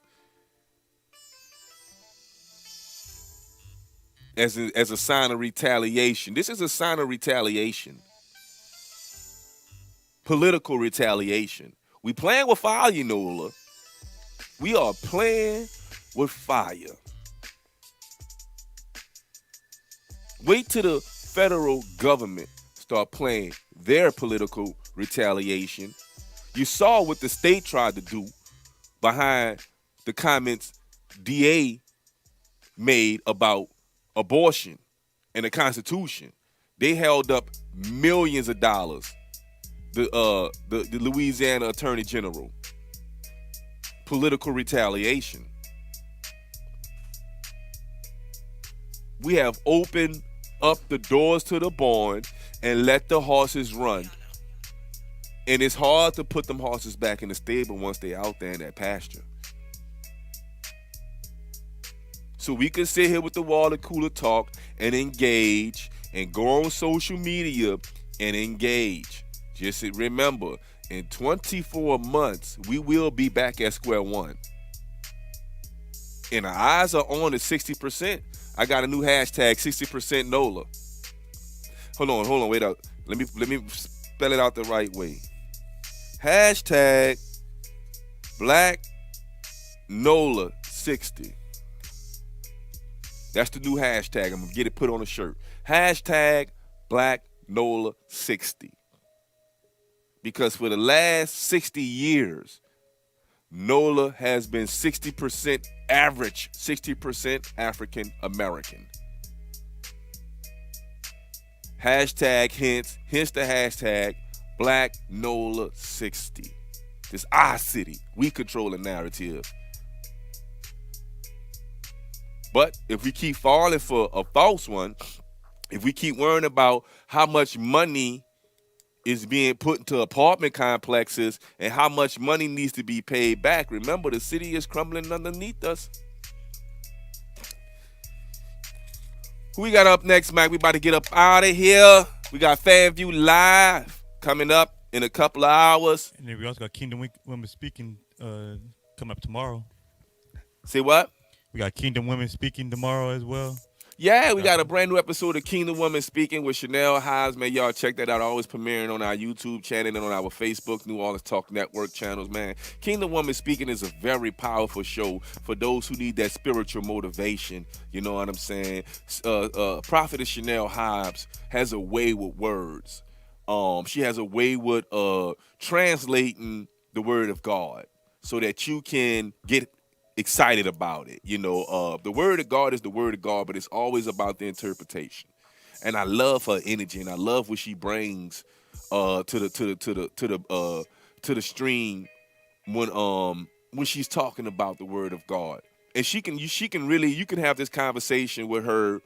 As a sign of retaliation. This is a sign of retaliation. Political retaliation. We playing with fire, Nola. We are playing with fire. Wait till the federal government start playing their political retaliation. You saw what the state tried to do behind the comments DA made about abortion and the Constitution. They held up millions of dollars. The Louisiana Attorney General. Political retaliation. We have opened up the doors to the barn and let the horses run. And it's hard to put them horses back in the stable once they're out there in that pasture. So we can sit here with the water cooler talk and engage and go on social media and engage. Just remember, in 24 months, we will be back at square one. And our eyes are on at 60%. I got a new hashtag, 60% NOLA. Hold on, wait up. Let me spell it out the right way. Hashtag Black NOLA 60. That's the new hashtag. I'm going to get it put on a shirt. Hashtag Black NOLA 60. Because for the last 60 years, NOLA has been 60% average, 60% African American. Hashtag hence the hashtag Black NOLA 60. This our city. We control the narrative. But if we keep falling for a false one, if we keep worrying about how much money is being put into apartment complexes and how much money needs to be paid back, remember the city is crumbling underneath us. Who we got up next, Mike? We about to get up out of here. We got FanView Live coming up in a couple of hours. And then we also got Kingdom Women Speaking coming up tomorrow. Say what? We got Kingdom Women Speaking tomorrow as well. Yeah, we got a brand new episode of Kingdom Woman Speaking with Chanel Hives. Man, y'all check that out. Always premiering on our YouTube channel and on our Facebook, New Orleans Talk Network channels, man. Kingdom Woman Speaking is a very powerful show for those who need that spiritual motivation. You know what I'm saying? Prophetess Chanel Hives has a way with words. She has a way with translating the word of God so that you can get excited about it. The word of God is the word of God, but it's always about the interpretation. And I love her energy, and I love what she brings to the stream when she's talking about the word of God. And you can have this conversation with her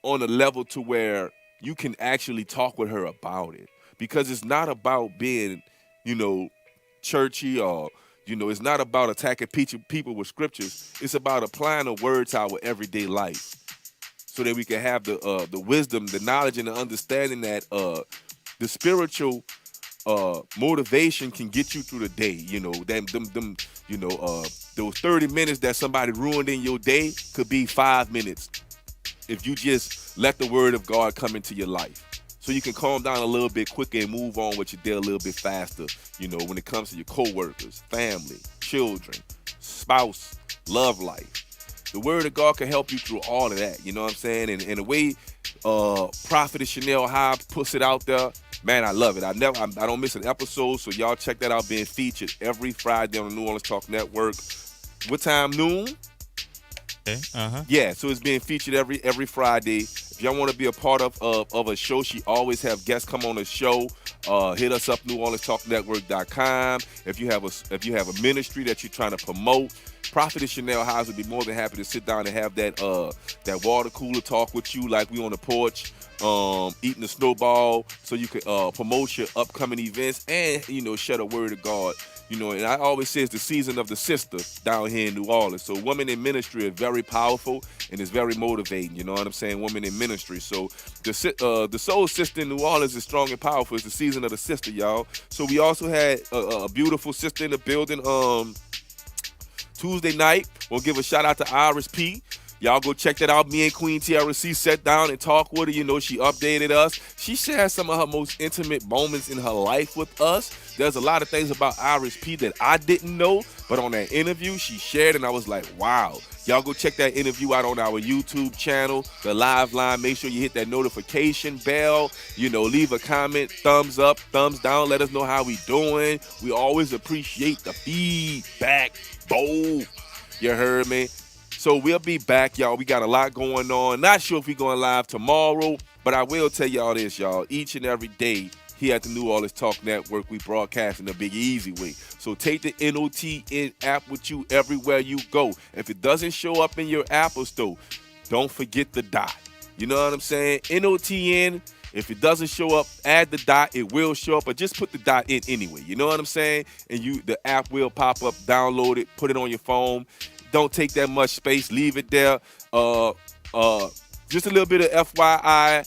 on a level to where you can actually talk with her about it, because it's not about being, churchy, or it's not about attacking people with scriptures. It's about applying the word to our everyday life, so that we can have the wisdom, the knowledge, and the understanding that the spiritual motivation can get you through the day. Those 30 minutes that somebody ruined in your day could be 5 minutes if you just let the word of God come into your life. So you can calm down a little bit quicker and move on with your day a little bit faster, when it comes to your coworkers, family, children, spouse, love life. The word of God can help you through all of that, you know what I'm saying? And the way Prophetess Chanel Hobbs puts it out there, man, I love it. I don't miss an episode, so y'all check that out, being featured every Friday on the New Orleans Talk Network. What time? Noon? Okay. Yeah, so it's being featured every Friday. If y'all want to be a part of a show, she always have guests come on the show. Hit us up, NewOrleansTalkNetwork.com. If you have a ministry that you're trying to promote, Prophetess Chanel Hobbs would be more than happy to sit down and have that water cooler talk with you, like we on the porch, eating a snowball, so you can promote your upcoming events and share the word of God. And I always say it's the season of the sister down here in New Orleans. So women in ministry are very powerful and it's very motivating. You know what I'm saying? Women in ministry. So the soul sister in New Orleans is strong and powerful. It's the season of the sister, y'all. So we also had a beautiful sister in the building Tuesday night. We'll give a shout out to Iris P. Y'all go check that out. Me and Queen TRC sat down and talked with her. She updated us. She shared some of her most intimate moments in her life with us. There's a lot of things about Iris P that I didn't know, but on that interview she shared, and I was like, wow. Y'all go check that interview out on our YouTube channel, the live line. Make sure you hit that notification bell. Leave a comment, thumbs up, thumbs down. Let us know how we doing. We always appreciate the feedback. Bold. You heard me? So we'll be back, y'all. We got a lot going on. Not sure if we're going live tomorrow, but I will tell y'all this, y'all. Each and every day here at the New Orleans Talk Network, we broadcast in a big, easy way. So take the NOTN app with you everywhere you go. If it doesn't show up in your Apple Store, don't forget the dot. You know what I'm saying? NOTN, if it doesn't show up, add the dot. It will show up, but just put the dot in anyway. You know what I'm saying? And the app will pop up. Download it. Put it on your phone. Don't take that much space. Leave it there. Just a little bit of FYI.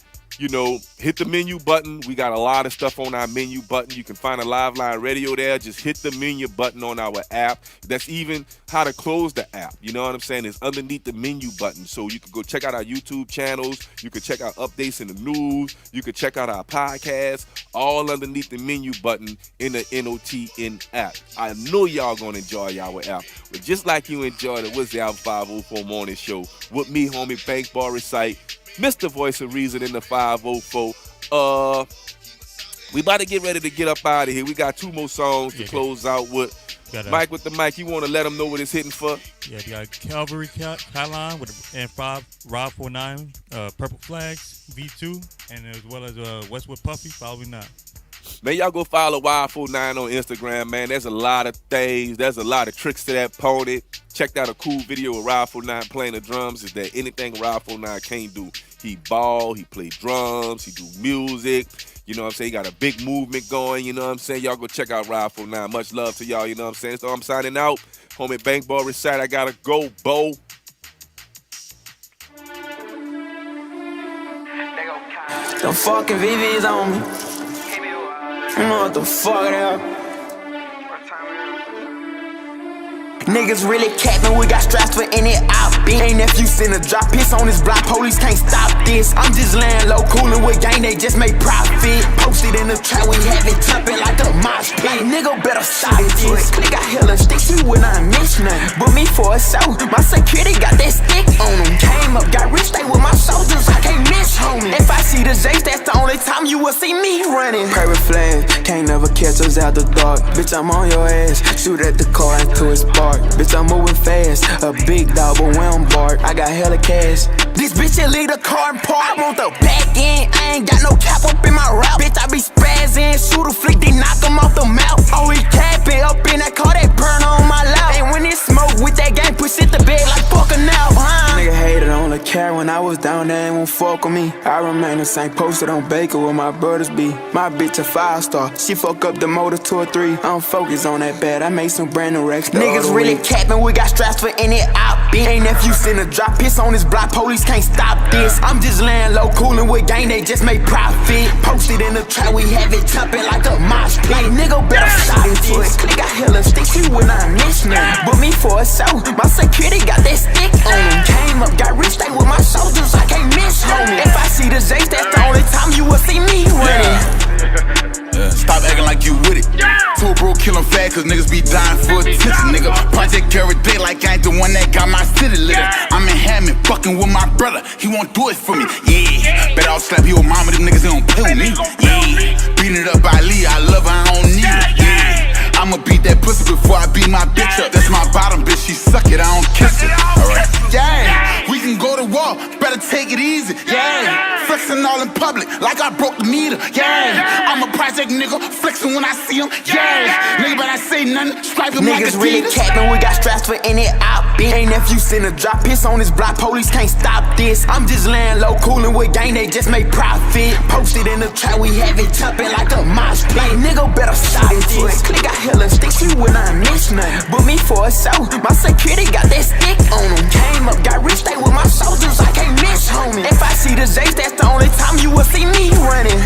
Hit the menu button. We got a lot of stuff on our menu button. You can find a live line radio there. Just hit the menu button on our app. That's even how to close the app. You know what I'm saying? It's underneath the menu button. So you can go check out our YouTube channels. You can check out updates in the news. You can check out our podcast, all underneath the menu button in the NOTN app. I know y'all gonna enjoy our app. But just like you enjoyed the Wazzam504 morning show with me, homie Bankboy, Resight, Mr. Voice of Reason in the 504. We about to get ready to get up out of here. We got 2 more songs to close out with. Mike with the mic, you want to let them know what it's hitting for? Yeah, we got Calvary Skyline and Rob 49, Purple Flags, V2, and as well as Westwood Puffy, following that. Man, y'all go follow Y49 on Instagram, man. There's a lot of things. There's a lot of tricks to that pony. Checked out a cool video of Rod49 playing the drums. Is there anything Rod49 can't do? He ball, he play drums, he do music. You know what I'm saying? He got a big movement going, you know what I'm saying? Y'all go check out Rod49. Much love to y'all, you know what I'm saying? So I'm signing out. Homie Bankboy, Resight, I gotta go, Bo. Them fucking VVs on me. You know what the fuck they are. Niggas really capping, we got straps for any outfit. Ain't nephew send a drop piss on this block, police can't stop this. I'm just laying low, coolin' with gang, they just make profit. Posted in the trap, we had it jumping like a mosh pit. Nigga better stop this. Click got hella sticks, he would not miss none. But me for a show, my security got that stick on him. Came up, got rich, stay with my soldiers, I can't miss homie. If I see the J's, that's the only time you will see me running. Private flag, can't never catch us out the dark. Bitch, I'm on your ass, shoot at the car into a spark. park. Bitch, I'm moving fast. A big dog, but we don't bark. I got hella cash. This bitch will leave the car and park. I want the back end. I ain't got no cap up in my rap. Bitch, I be spazzing. Shoot a flick, they knock him off the mouth. Oh, he capping up in that car, that burn on my lap. And when it smoke with that gang, push it to bed like fucking now, huh? Nigga hated on the car when I was down there and won't fuck with me. I remain the same, posted on Baker where my brothers be. My bitch a 5-star. She fuck up the motor 2 or 3. I'm focused on that bad. I made some brand new racks. Niggas really capping, we got straps for any out. Ain't nephew send a drop piss on his block, police can't stop this. I'm just laying low, coolin' with gang, they just make profit. Posted in the trap, we have it jumping like a mosh pit. Like nigga better stop this. Click got hella sticks, he would not miss me. But me for a show, my security got that stick on him. Came up, got rich, stay with my soldiers, I can't miss homie. If I see the Z's, that's the only time you will see me running. Stop acting like you with it. Too broke, kill 'em fat, cause niggas be dying for attention, nigga. Project every day like I ain't the one that got my city lit. I'm in Hammond, fucking with my brother, he won't do it for me, yeah. Bet I'll slap your mama, them niggas, they don't play with me, yeah. Beating it up by Lee, I love her, I don't need it, yeah. I'ma beat that pussy before I beat my bitch up. That's my bottom bitch, she suck it, I don't kiss it, alright. Yeah, we can go to war, better take it easy, yeah. Flexing all in public, like I broke the meter, yeah. I'm a project nigga, flexing when I see him, yeah. Nigga better say nothing, stripe him like a niggas really capping, we got straps for any out. Ain't nephew send a drop piss on his block, police can't stop this. I'm just laying low, coolin' with gang, they just make profit. Posted in the trap, we have it jumping like a mosh pit. Like nigga better stop this. Click got hella sticks, he would not miss nothing. But me for a show, my security got that stick on him. Came up, got rich, stay with my soldiers, I can't miss homie. If I see the Z's, that's the only time you will see me running.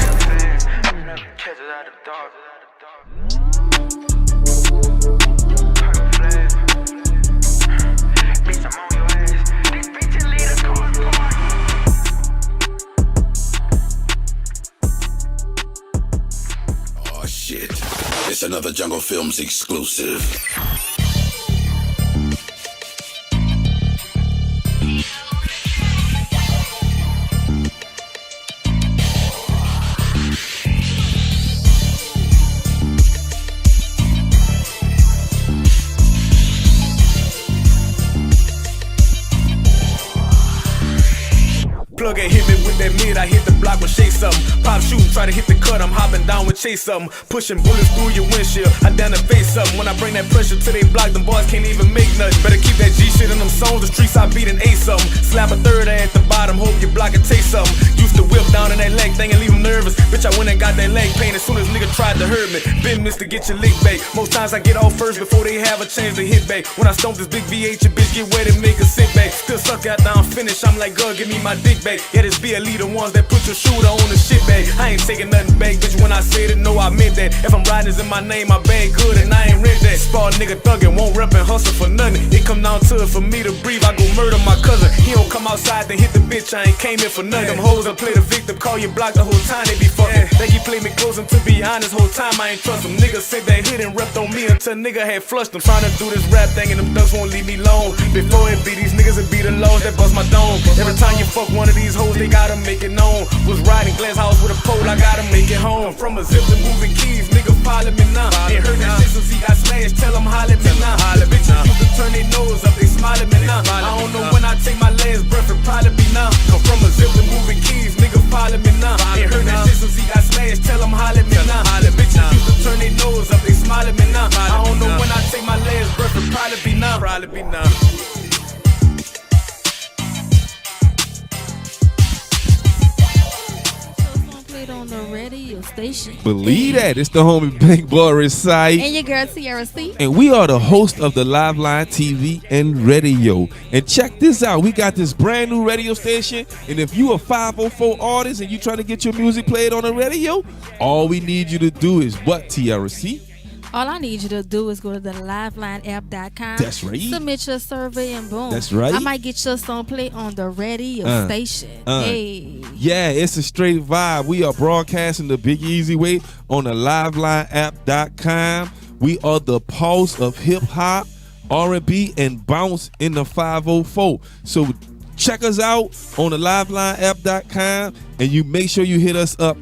Oh shit, it's another Jungle Films exclusive. Plug and hit me with that mid, I hit the block with Shay something. Pop shooting, try to hit the cut, I'm hopping down with Chase something. Pushing bullets through your windshield, I down to face something. When I bring that pressure to they block, them boys can't even make nothing. Better keep that G shit in them songs, the streets I beat and ace something. Slap a third at the bottom, hope your block can taste something. Used to whip down in that leg thing and leave them nervous. Bitch, I went and got that leg pain as soon as nigga tried to hurt me. Been missed to get your lick back. Most times I get off first before they have a chance to hit back. When I stomp this big V8, your bitch get wet and make a sit back. Still suck out down finish, I'm like, girl, give me my dick back. Yeah, this BLE the ones that put your shooter on the shit bag. I ain't taking nothing back, bitch, when I said it, no, I meant that. If I'm riding in my name, I bag good and I ain't rent that. Spar nigga thuggin', won't rep and hustle for nothing. It come down to it for me to breathe, I go murder my cousin. He don't come outside to hit the bitch, I ain't came here for nothing. Them hoes that play the victim, call you block the whole time they be fucking. Think he play me close and to be honest, whole time I ain't trust him. Niggas said that hit and repped on me until nigga had flushed them. Trying to do this rap thing and them ducks won't leave me alone. Before it be these niggas, it be the laws that bust my dome. Every time you fuck one of these hoes, they gotta make it known. Was riding glass house with a pole, I gotta make it home. From a zip to moving keys, nigga follow me now. Ain't heard that shit since he got slashed, tell him holler me now. The bitches used to turn their nose up, they smile at me now. I don't know when I take my last breath, it probably be now. Come from a zip to moving keys, nigga follow me now. Ain't heard that shit since he got slashed, tell him holler me now. The bitches used to turn their nose up, they smile at me now. I don't know when I take my last breath, it probably be now. Probably be now. On the radio station. Believe that. It's the homie Bankboy Resight. And your girl Tiara C. And we are the host of the Live Line TV and radio. And check this out. We got this brand new radio station. And if you a 504 artist and you trying to get your music played on the radio, all we need you to do is what, Tiara C? All I need you to do is go to the livelineapp.com. That's right. Submit your survey and boom. That's right. I might get your song played on the radio station. Hey. Yeah, it's a straight vibe. We are broadcasting the Big Easy Way on the livelineapp.com. We are the pulse of hip hop, R&B, and bounce in the 504. So check us out on the livelineapp.com and you make sure you hit us up